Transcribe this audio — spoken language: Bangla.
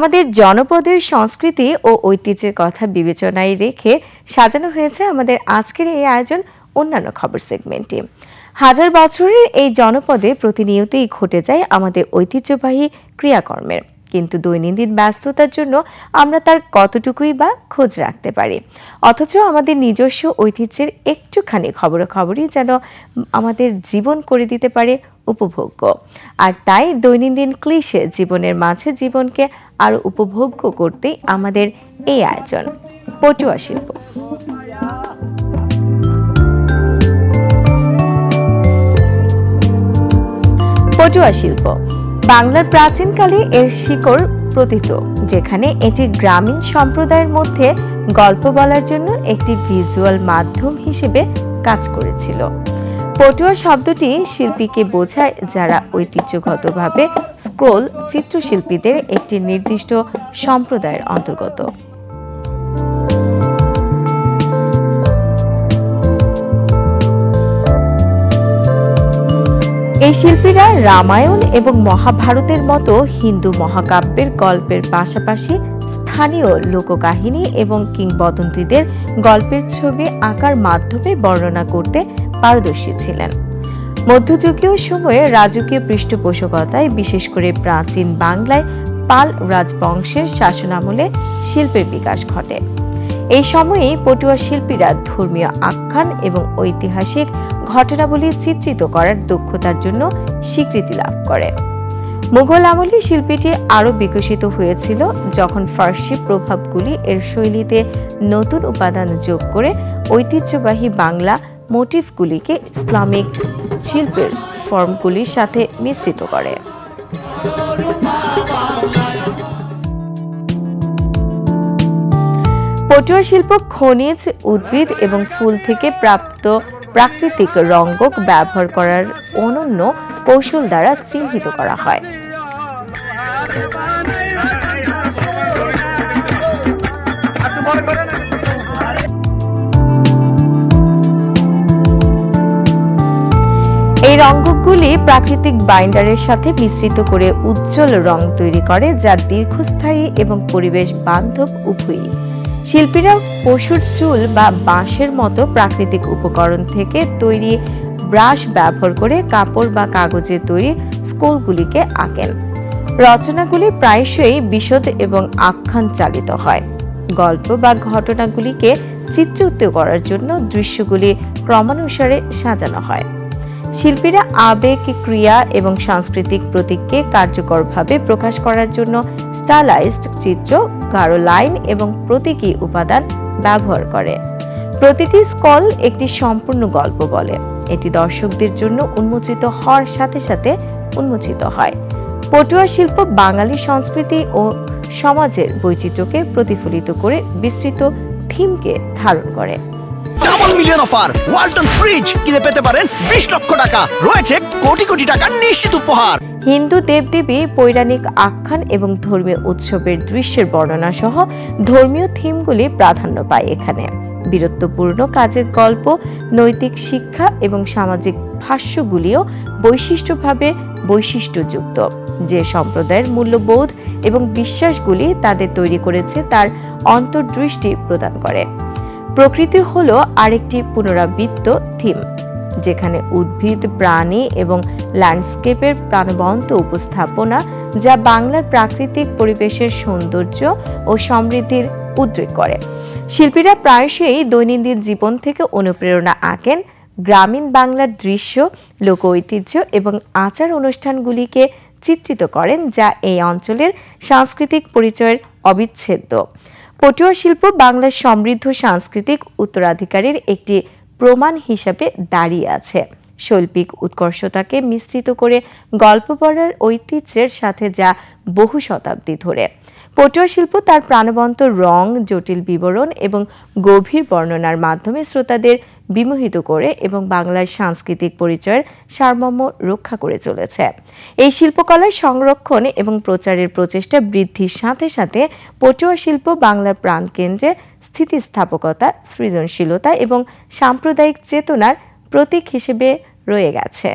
আমাদের জনপদের সংস্কৃতি ও ঐতিহ্যের কথা বিবেচনায় রেখে সাজানো হয়েছে আমাদের আজকের এই আয়োজন অন্যান্য খবর সেগমেন্টে। হাজার বছরের এই জনপদে প্রতিনিয়তই ঘটে যায় আমাদের ঐতিহ্যবাহী ক্রিয়াকর্মের, কিন্তু দৈনন্দিন ব্যস্ততার জন্য আমরা তার কতটুকুই বা খোঁজ রাখতে পারি। অথচ আমাদের নিজস্ব ঐতিহ্যের একটুখানি খবরাখবরই যেন আমাদের জীবন করে দিতে পারে উপভোগ্য। আর তাই দৈনন্দিন ক্লিশে জীবনের মাঝে জীবনকে আরো উপভোগ্য করতেই আমাদের এই আয়োজন পটুয়া শিল্প। পটুয়া শিল্প বাংলার প্রাচীনকালে এর শিকড় প্রতীত, যেখানে এটি গ্রামীণ সম্প্রদায়ের মধ্যে গল্প বলার জন্য একটি ভিজুয়াল মাধ্যম হিসেবে কাজ করেছিল। পটুয়া শব্দটি শিল্পীকে বোঝায় যারা ঐতিহ্যগতভাবে স্ক্রোল চিত্রশিল্পীদের একটি নির্দিষ্ট সম্প্রদায়ের অন্তর্গত। এই শিল্পীরা রামায়ণ এবং মহাভারতের মতো হিন্দু মহাকাব্যের গল্পের পাশাপাশি স্থানীয় লোককাহিনী এবং কিংবদন্তিদের গল্পের ছবি আঁকার মাধ্যমে বর্ণনা করতে পারদর্শী ছিলেন। মধ্যযুগীয় সময়ে রাজকীয় পৃষ্ঠপোষকতায়, বিশেষ করে প্রাচীন বাংলায় পাল রাজবংশের শাসনামলে শিল্পের বিকাশ ঘটে। এই সময়েই পটুয়া শিল্পীরা ধর্মীয় আখ্যান এবং ঐতিহাসিক ঘটনাবলী চিত্রিত করার দক্ষতার জন্য স্বীকৃতি লাভ করে। মুঘল আমলে শিল্পীটি আরও বিকশিত হয়েছিল যখন ফার্সি প্রভাবগুলি এর শৈলীতে নতুন উপাদান যোগ করে ঐতিহ্যবাহী বাংলা মোটিভগুলিকে ইসলামিক শিল্পের ফর্মগুলির সাথে মিশ্রিত করে। পটুয়া শিল্প খনিজ, উদ্ভিদ এবং ফুল থেকে প্রাপ্ত প্রাকৃতিক রঙ্গক ব্যবহার করার অনন্য কৌশল দ্বারা চিহ্নিত করা হয়। এই রঙ্গকগুলি প্রাকৃতিক বাইন্ডারের সাথে মিশ্রিত করে উজ্জ্বল রং তৈরি করে, যা দীর্ঘস্থায়ী এবং পরিবেশ বান্ধব উভয়ই। শিল্পীরা পশুর চুল বা বাঁশের মতো প্রাকৃতিক উপকরণ থেকে তৈরি ব্রাশ ব্যবহার করে কাপড় বা কাগজে তৈরি স্ক্রোলগুলিকে আঁকেন। রচনাগুলি প্রায়শই বিশদ এবং আখ্যান চালিত হয়। গল্প বা ঘটনাগুলিকে চিত্রিত করার জন্য দৃশ্যগুলি ক্রমানুসারে সাজানো হয়। শিল্পীরা আবেগ, ক্রিয়া এবং সাংস্কৃতিক প্রতীককে কার্যকরভাবে প্রকাশ করার জন্য স্টাইলাইজড চিত্র, গাঢ় লাইন এবং প্রতীকী উপাদান ব্যবহার করে। প্রতিটি স্ক্রল একটি সম্পূর্ণ গল্প বলে। এটি দর্শকদের জন্য উন্মোচিত হওয়ার সাথে সাথে উন্মোচিত হয়। পটুয়া শিল্প বাঙালি সংস্কৃতি ও সমাজের বৈচিত্র্যকে প্রতিফলিত করে বিস্তৃত থিমকে ধারণ করে। Double million offer, Walton fridge কিনে পেতে পারেন 20 লক্ষ টাকা, রয়েছে কোটি কোটি টাকার নিশ্চিত উপহার। হিন্দু দেবদেবী, পৌরাণিক আখ্যান এবং ধর্মীয় উৎসবের দৃশ্যের বর্ণনা সহ ধর্মীয় থিমগুলি প্রাধান্য পায় এখানে। বীরত্বপূর্ণ কাজের গল্প, নৈতিক শিক্ষা এবং সামাজিক ভাষ্যগুলিও বৈশিষ্ট্যযুক্ত, যে সম্প্রদায়ের মূল্যবোধ এবং বিশ্বাসগুলি তাদের তৈরি করেছে তার অন্তর্দৃষ্টি প্রদান করে। প্রকৃতি হলো আরেকটি পুনরাবৃত্ত থিম, যেখানে উদ্ভিদ, প্রাণী এবং ল্যান্ডস্কেপের প্রাণবন্ত উপস্থাপনা, যা বাংলার প্রাকৃতিক পরিবেশের সৌন্দর্য ও সমৃদ্ধির উদ্রেক করে। শিল্পীরা প্রায়শই দৈনন্দিন জীবন থেকে অনুপ্রেরণা আঁকেন, গ্রামীণ বাংলার দৃশ্য, লোক ঐতিহ্য এবং আচার অনুষ্ঠানগুলিকে চিত্রিত করেন, যা এই অঞ্চলের সাংস্কৃতিক পরিচয়ের অবিচ্ছেদ্য। পটুয়া শিল্প বাংলার সমৃদ্ধ সাংস্কৃতিক উত্তরাধিকারের একটি প্রমাণ হিসাবে দাঁড়িয়ে আছে। শৈল্পিক উৎকর্ষতাকে মিশ্রিত করে গল্প বলার ঐতিহ্যের সাথে, যা বহু শতাব্দী ধরে। পটুয়া শিল্প তার প্রাণবন্ত রং, জটিল বিবরণ এবং গভীর বর্ণনার মাধ্যমে শ্রোতাদের বিমোহিত করে এবং বাংলার সাংস্কৃতিক পরিচয়ের সারমর্ম রক্ষা করে চলেছে। এই শিল্পকলার সংরক্ষণ এবং প্রচারের প্রচেষ্টা বৃদ্ধির সাথে সাথে পটুয়া শিল্প বাংলার প্রাণকেন্দ্রে স্থিতিস্থাপকতা, সৃজনশীলতা এবং সাম্প্রদায়িক চেতনার প্রতীক হিসেবে রয়ে গেছে।